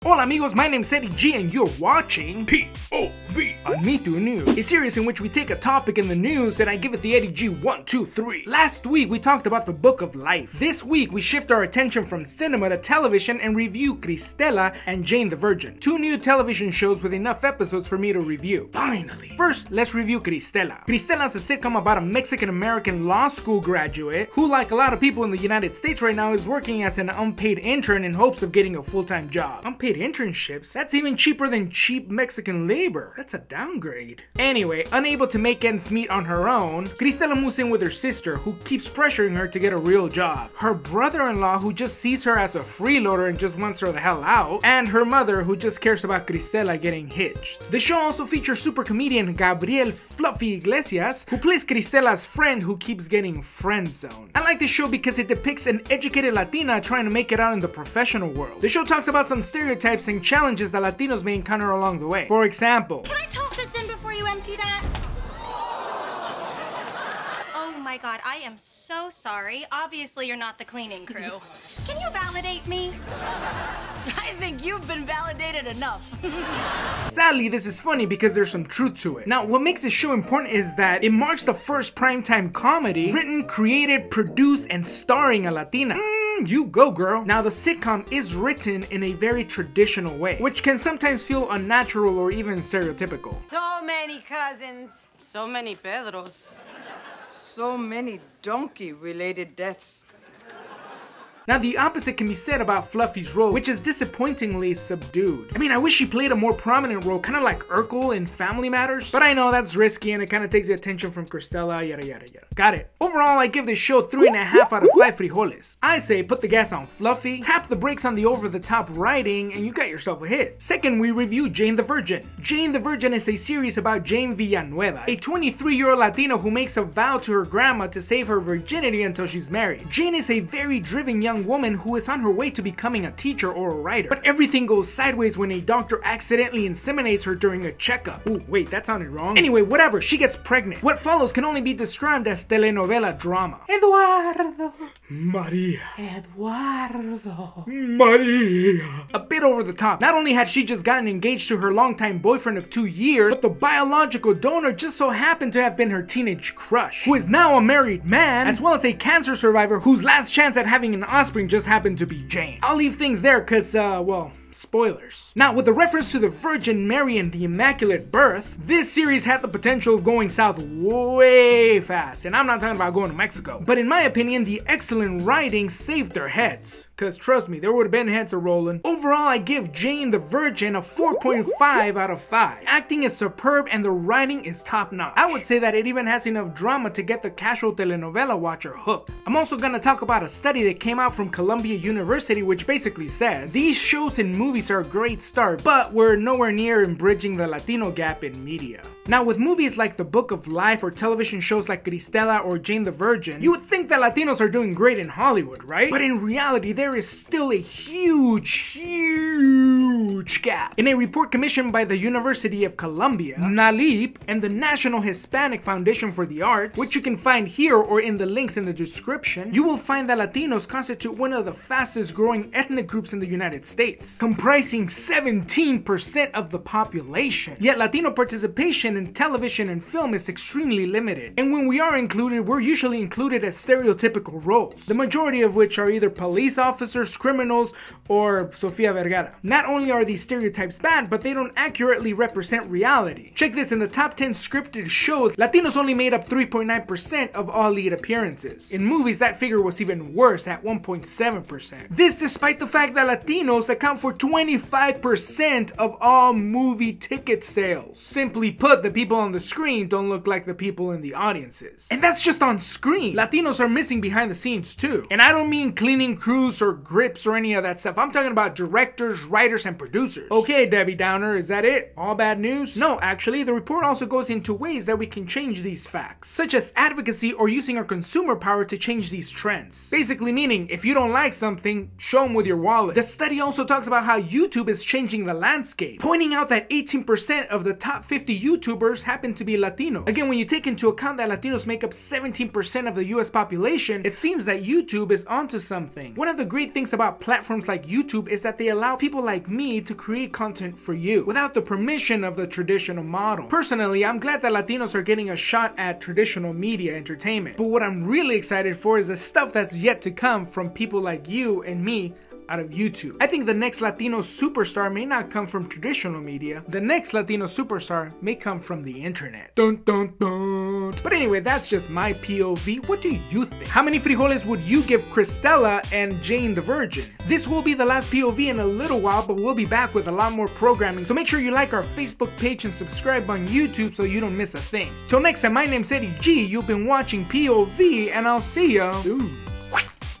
Hola amigos, my name's Eddie G and you're watching POV on Me Too News, a series in which we take a topic in the news and I give it the Eddie G 1, 2, 3. Last week we talked about the Book of Life. This week we shift our attention from cinema to television and review Cristela and Jane the Virgin, two new television shows with enough episodes for me to review. Finally! First, let's review Cristela. Cristela is a sitcom about a Mexican-American law school graduate who, like a lot of people in the United States right now, is working as an unpaid intern in hopes of getting a full-time job. Unpaid internships? That's even cheaper than cheap Mexican labor. That's a downgrade. Anyway, unable to make ends meet on her own, Cristela moves in with her sister, who keeps pressuring her to get a real job, her brother-in-law, who just sees her as a freeloader and just wants her the hell out, and her mother, who just cares about Cristela getting hitched. The show also features super comedian Gabriel Fluffy Iglesias, who plays Cristela's friend who keeps getting friend-zoned. I like the show because it depicts an educated Latina trying to make it out in the professional world. The show talks about some stereotypes and challenges that Latinos may encounter along the way. For example, can I toss this in before you empty that? Oh my god, I am so sorry. Obviously you're not the cleaning crew. Can you validate me? I think you've been validated enough. Sadly, this is funny because there's some truth to it. Now, what makes this show important is that it marks the first primetime comedy written, created, produced, and starring a Latina. You go, girl. Now, the sitcom is written in a very traditional way, which can sometimes feel unnatural or even stereotypical. So many cousins. So many Pedros. So many donkey-related deaths. Now, the opposite can be said about Fluffy's role, which is disappointingly subdued. I mean, I wish she played a more prominent role, kind of like Urkel in Family Matters, but I know that's risky and it kind of takes the attention from Cristela, yada yada yada. Got it. Overall, I give this show 3.5 out of 5 frijoles. I say put the gas on Fluffy, tap the brakes on the over-the-top writing, and you got yourself a hit. Second, we review Jane the Virgin. Jane the Virgin is a series about Jane Villanueva, a 23-year-old Latina who makes a vow to her grandma to save her virginity until she's married. Jane is a very driven young woman who is on her way to becoming a teacher or a writer, but everything goes sideways when a doctor accidentally inseminates her during a checkup. Ooh, wait, that sounded wrong. Anyway, whatever, she gets pregnant. What follows can only be described as telenovela drama. Eduardo, Maria, Eduardo, Maria. A bit over the top. Not only had she just gotten engaged to her longtime boyfriend of 2 years, but the biological donor just so happened to have been her teenage crush, who is now a married man, as well as a cancer survivor whose last chance at having an offspring just happened to be Jane. I'll leave things there cause, well, spoilers. Now, with the reference to the Virgin Mary and the Immaculate Birth, this series had the potential of going south way fast, and I'm not talking about going to Mexico. But in my opinion, the excellent writing saved their heads, cause trust me, there would have been heads a-rolling. Overall, I give Jane the Virgin a 4.5 out of 5. Acting is superb and the writing is top-notch. I would say that it even has enough drama to get the casual telenovela watcher hooked. I'm also gonna talk about a study that came out from Columbia University which basically says these shows and movies are a great start, but we're nowhere near in bridging the Latino gap in media. Now, with movies like The Book of Life or television shows like Cristela or Jane the Virgin, you would think that Latinos are doing great in Hollywood, right? But in reality, there is still a huge gap. In a report commissioned by the University of Columbia, NALIP, and the National Hispanic Foundation for the Arts, which you can find here or in the links in the description, you will find that Latinos constitute one of the fastest growing ethnic groups in the United States, comprising 17% of the population. Yet Latino participation in television and film is extremely limited, and when we are included, we're usually included as stereotypical roles, the majority of which are either police officers, criminals, or Sofia Vergara. Not only are these stereotypes bad, but they don't accurately represent reality. Check this, in the top 10 scripted shows, Latinos only made up 3.9% of all lead appearances. In movies, that figure was even worse at 1.7%. This despite the fact that Latinos account for 25% of all movie ticket sales. Simply put, the people on the screen don't look like the people in the audiences. And that's just on screen. Latinos are missing behind the scenes too. And I don't mean cleaning crews or grips or any of that stuff. I'm talking about directors, writers, and producers. Okay, Debbie Downer, is that it? All bad news? No, actually, the report also goes into ways that we can change these facts, such as advocacy or using our consumer power to change these trends. Basically meaning, if you don't like something, show them with your wallet. The study also talks about how YouTube is changing the landscape, pointing out that 18% of the top 50 YouTubers happen to be Latino. Again, when you take into account that Latinos make up 17% of the US population, it seems that YouTube is onto something. One of the great things about platforms like YouTube is that they allow people like me to to create content for you without the permission of the traditional model. Personally, I'm glad that Latinos are getting a shot at traditional media entertainment, but what I'm really excited for is the stuff that's yet to come from people like you and me out of YouTube. I think the next Latino superstar may not come from traditional media. The next Latino superstar may come from the internet. Dun dun dun. But anyway, that's just my POV. What do you think? How many frijoles would you give Cristela and Jane the Virgin? This will be the last POV in a little while, but we'll be back with a lot more programming. So make sure you like our Facebook page and subscribe on YouTube so you don't miss a thing. Till next time, my name's Eddie G. You've been watching POV, and I'll see ya soon.